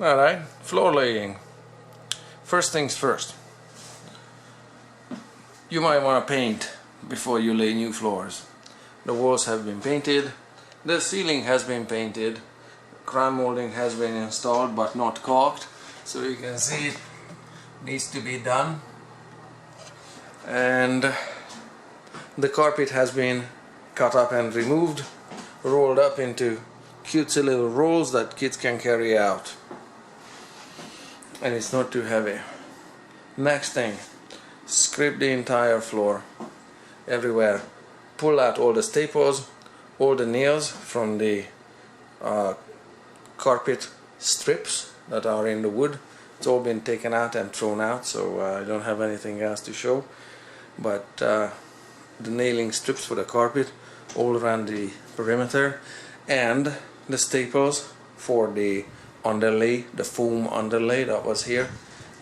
Alright, floor laying. First things first. You might want to paint before you lay new floors. The walls have been painted, the ceiling has been painted, crown molding has been installed but not caulked, so you can see it needs to be done. And the carpet has been cut up and removed, rolled up into cutesy little rolls that kids can carry out. And it's not too heavy. Next thing, scrape the entire floor, everywhere. Pull out all the staples, all the nails from the carpet strips that are in the wood. It's all been taken out and thrown out, so I don't have anything else to show. But the nailing strips for the carpet all around the perimeter, and the staples for the underlay, the foam underlay that was here.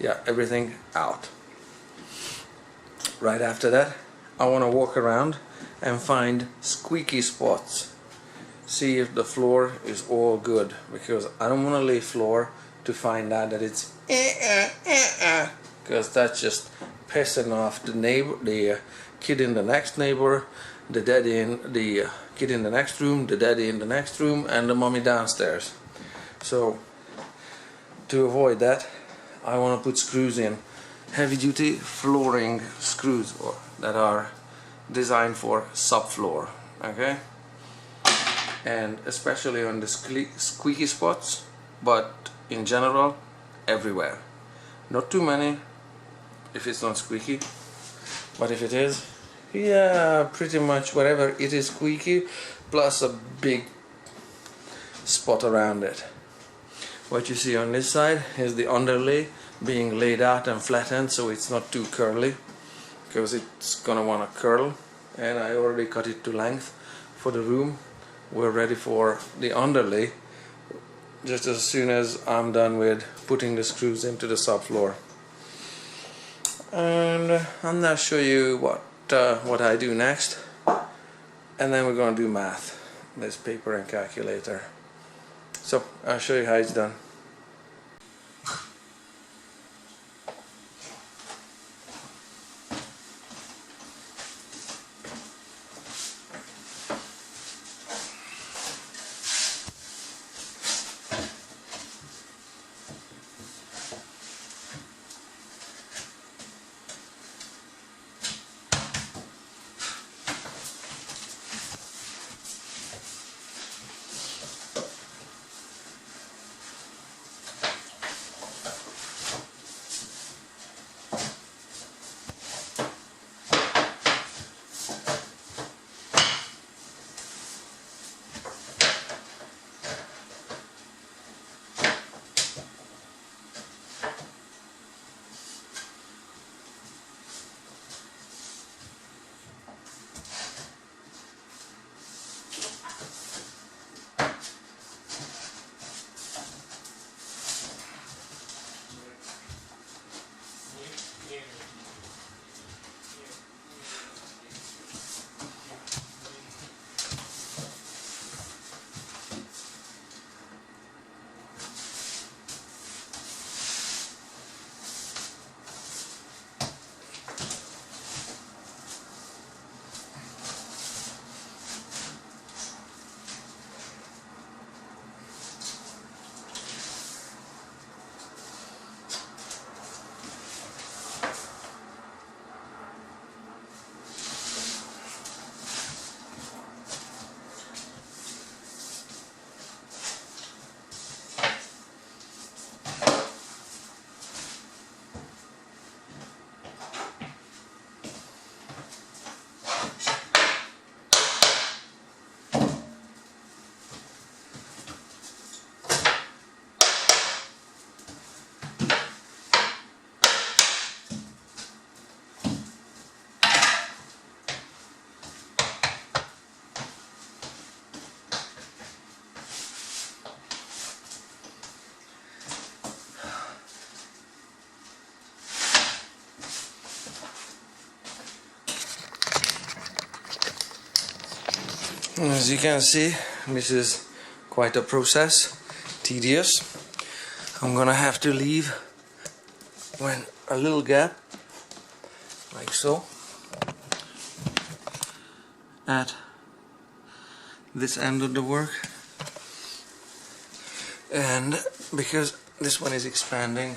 Yeah, everything out. Right after that, I want to walk around and find squeaky spots. See if the floor is all good, because I don't want to lay floor to find out that it's because that's just pissing off the neighbor, the kid in the next neighbor, the daddy in the kid in the next room, the daddy in the next room, and the mommy downstairs. So to avoid that, I want to put screws in, heavy-duty flooring screws that are designed for subfloor, okay? And especially on the squeaky spots, but in general, everywhere. Not too many if it's not squeaky, but if it is, yeah, pretty much wherever it is squeaky, plus a big spot around it. What you see on this side is the underlay being laid out and flattened so it's not too curly, because it's gonna want to curl, and I already cut it to length for the room. We're ready for the underlay just as soon as I'm done with putting the screws into the subfloor. And I'm gonna show you what I do next, and then we're gonna do math. There's paper and calculator. So I'll show you how it's done. As you can see, this is quite a process, tedious. I'm gonna have to leave when a little gap like so at this end of the work, and because this one is expanding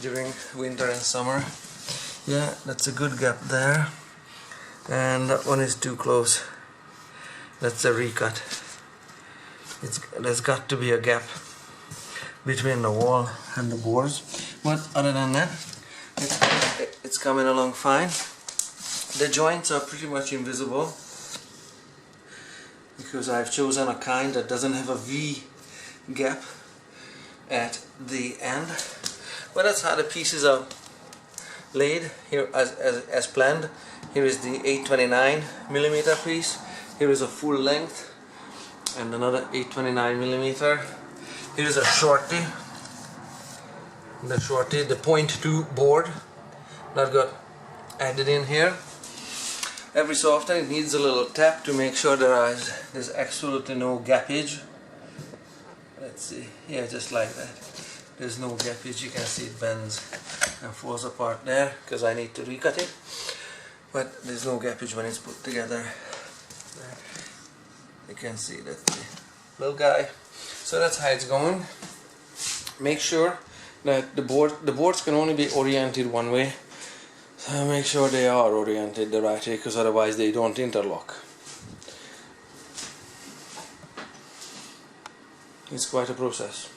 during winter and summer, yeah, that's a good gap there, and that one is too close. That's a recut. There's got to be a gap between the wall and the boards, but other than that, it's coming along fine. The joints are pretty much invisible because I've chosen a kind that doesn't have a V gap at the end, but that's how the pieces are laid here as planned. Here is the 829mm piece, here is a full length and another 829mm. Here is a shorty, the 0.2 board that got added in here. Every so often it needs a little tap to make sure there's absolutely no gappage. Let's see, yeah, just like that. There's no gappage. You can see it bends and falls apart there because I need to recut it, but there's no gappage when it's put together. There. You can see that the little guy. So that's how it's going. Make sure that the boards can only be oriented one way. So make sure they are oriented the right way, because otherwise they don't interlock. It's quite a process.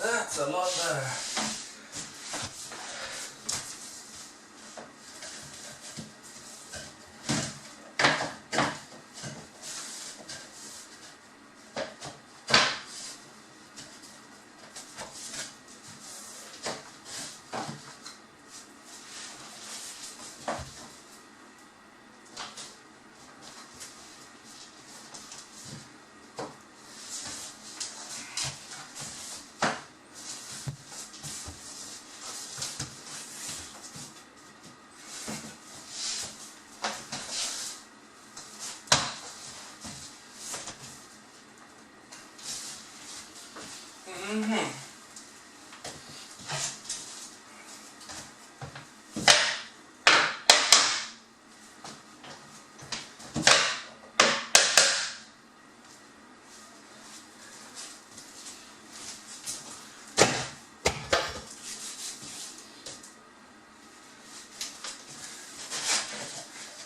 That's a lot better.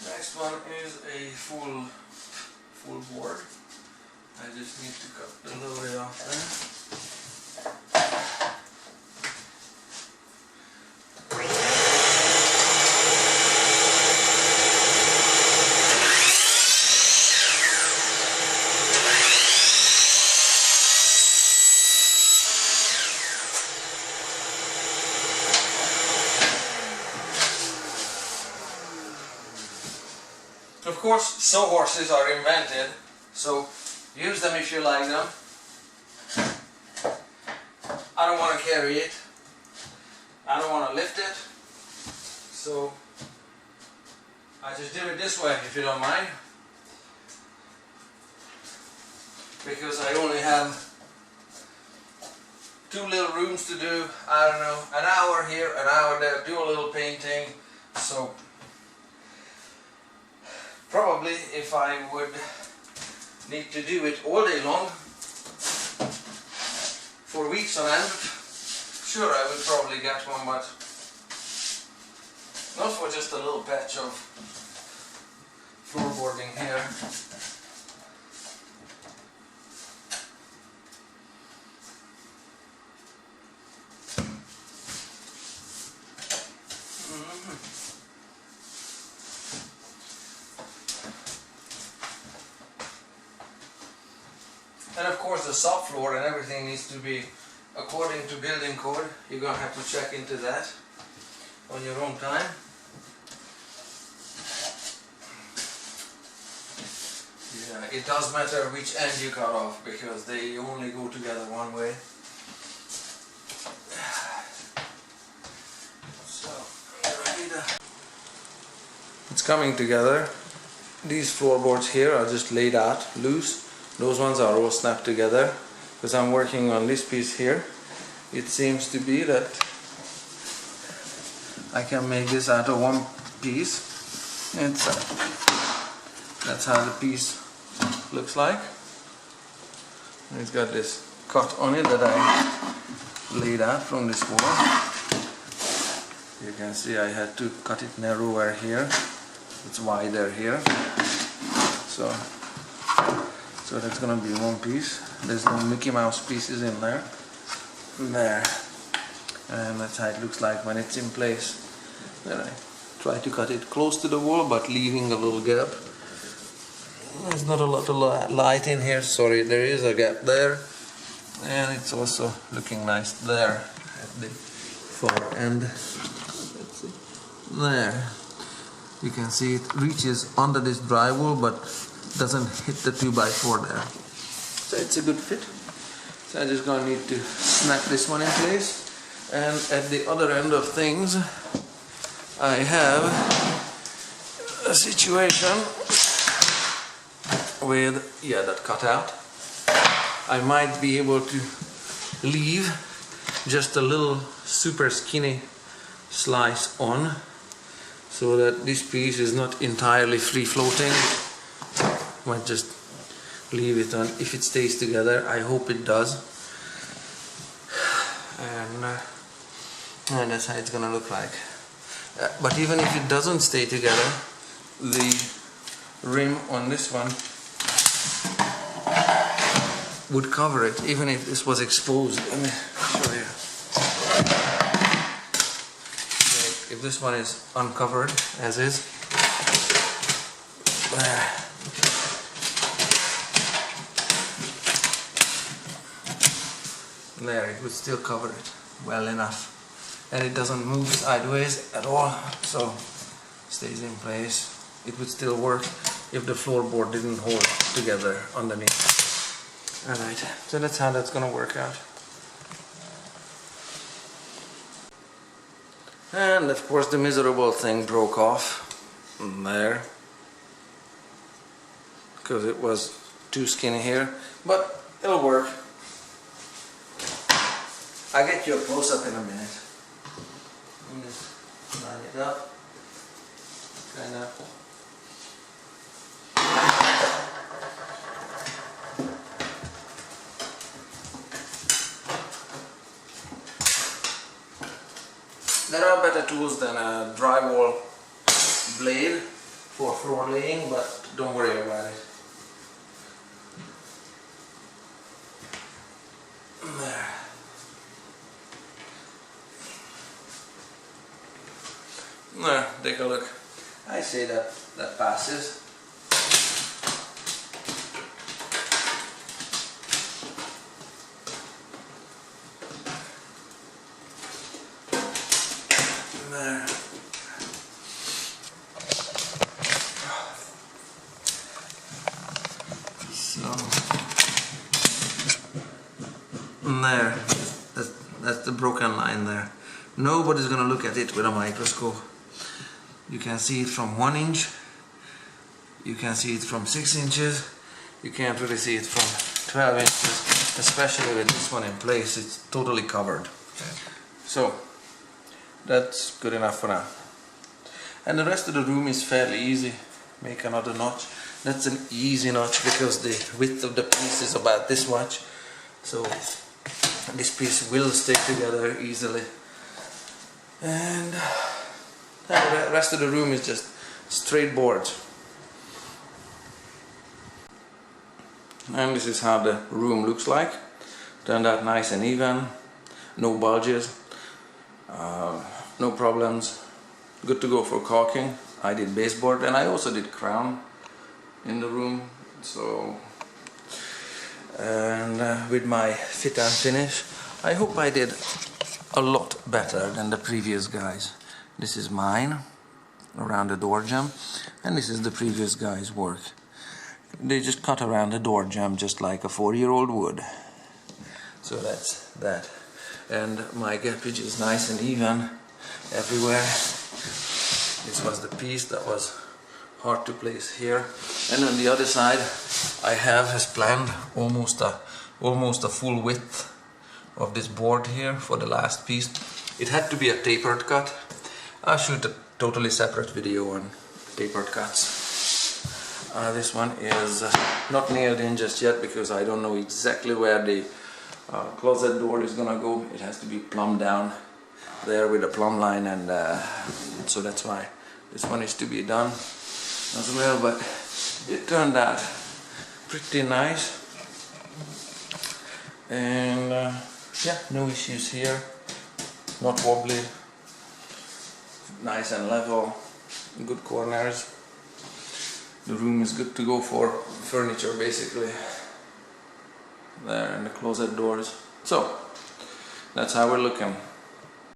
Next one is a full board. I just need to cut a little bit off there. Of course, sawhorses are invented, so use them if you like them. I don't want to carry it. I don't want to lift it. So I just do it this way, if you don't mind. Because I only have 2 little rooms to do, I don't know, an hour here, an hour there, do a little painting. So probably if I would need to do it all day long, for weeks on end, sure I would probably get one, but not for just a little patch of floorboarding here. And of course the subfloor and everything needs to be according to building code. You're gonna have to check into that on your own time. Yeah, it does matter which end you cut off because they only go together one way. So, it's coming together. These floorboards here are just laid out loose. Those ones are all snapped together. Because I'm working on this piece here, it seems to be that I can make this out of one piece. That's how the piece looks like. And it's got this cut on it that I laid out from this wall. You can see I had to cut it narrower here. It's wider here. So that's gonna be one piece. There's no Mickey Mouse pieces in there. There. And that's how it looks like when it's in place. Then I try to cut it close to the wall but leaving a little gap. There's not a lot of light in here, sorry, there is a gap there. And it's also looking nice there at the far end. Let's see. There. You can see it reaches under this drywall but doesn't hit the 2x4 there. So it's a good fit. So I'm just gonna need to snap this one in place. And at the other end of things, I have a situation with, that cutout. I might be able to leave just a little super skinny slice on so that this piece is not entirely free floating. Might just leave it on if it stays together. I hope it does. And that's how it's gonna look like. But even if it doesn't stay together, the rim on this one would cover it, even if this was exposed. Let me show you. If this one is uncovered as is, there, it would still cover it well enough, and it doesn't move sideways at all, so stays in place. It would still work if the floorboard didn't hold together underneath. Alright, so that's how that's gonna work out. And of course the miserable thing broke off there because it was too skinny here, but it'll work. I'll get you a close-up in a minute. Just line it up. Kind of. There are better tools than a drywall blade for floor laying, but don't worry about it. There. There, take a look. I say that passes. There. So, there. That's the broken line there. Nobody's gonna look at it with a microscope. You can see it from 1 inch, you can see it from 6 inches, you can't really see it from 12 inches, especially with this one in place. It's totally covered. So that's good enough for now. And the rest of the room is fairly easy. Make another notch. That's an easy notch because the width of the piece is about this much, so this piece will stay together easily. And the rest of the room is just straight boards. And this is how the room looks like. Turned out nice and even. No bulges. No problems. Good to go for caulking. I did baseboard and I also did crown in the room. So with my fit and finish. I hope I did a lot better than the previous guys. This is mine around the door jamb, and this is the previous guy's work. They just cut around the door jamb just like a 4-year-old would. So that's that. And my gappage is nice and even everywhere. This was the piece that was hard to place here. And on the other side I have, as planned, almost a full width of this board here for the last piece. It had to be a tapered cut. I'll shoot a totally separate video on tapered cuts. This one is not nailed in just yet because I don't know exactly where the closet door is gonna go. It has to be plumbed down there with a plumb line, and so that's why this one is to be done as well. But it turned out pretty nice, and yeah, no issues here, not wobbly, nice and level, good corners. The room is good to go for furniture basically. There, and the closet doors. So that's how we're looking.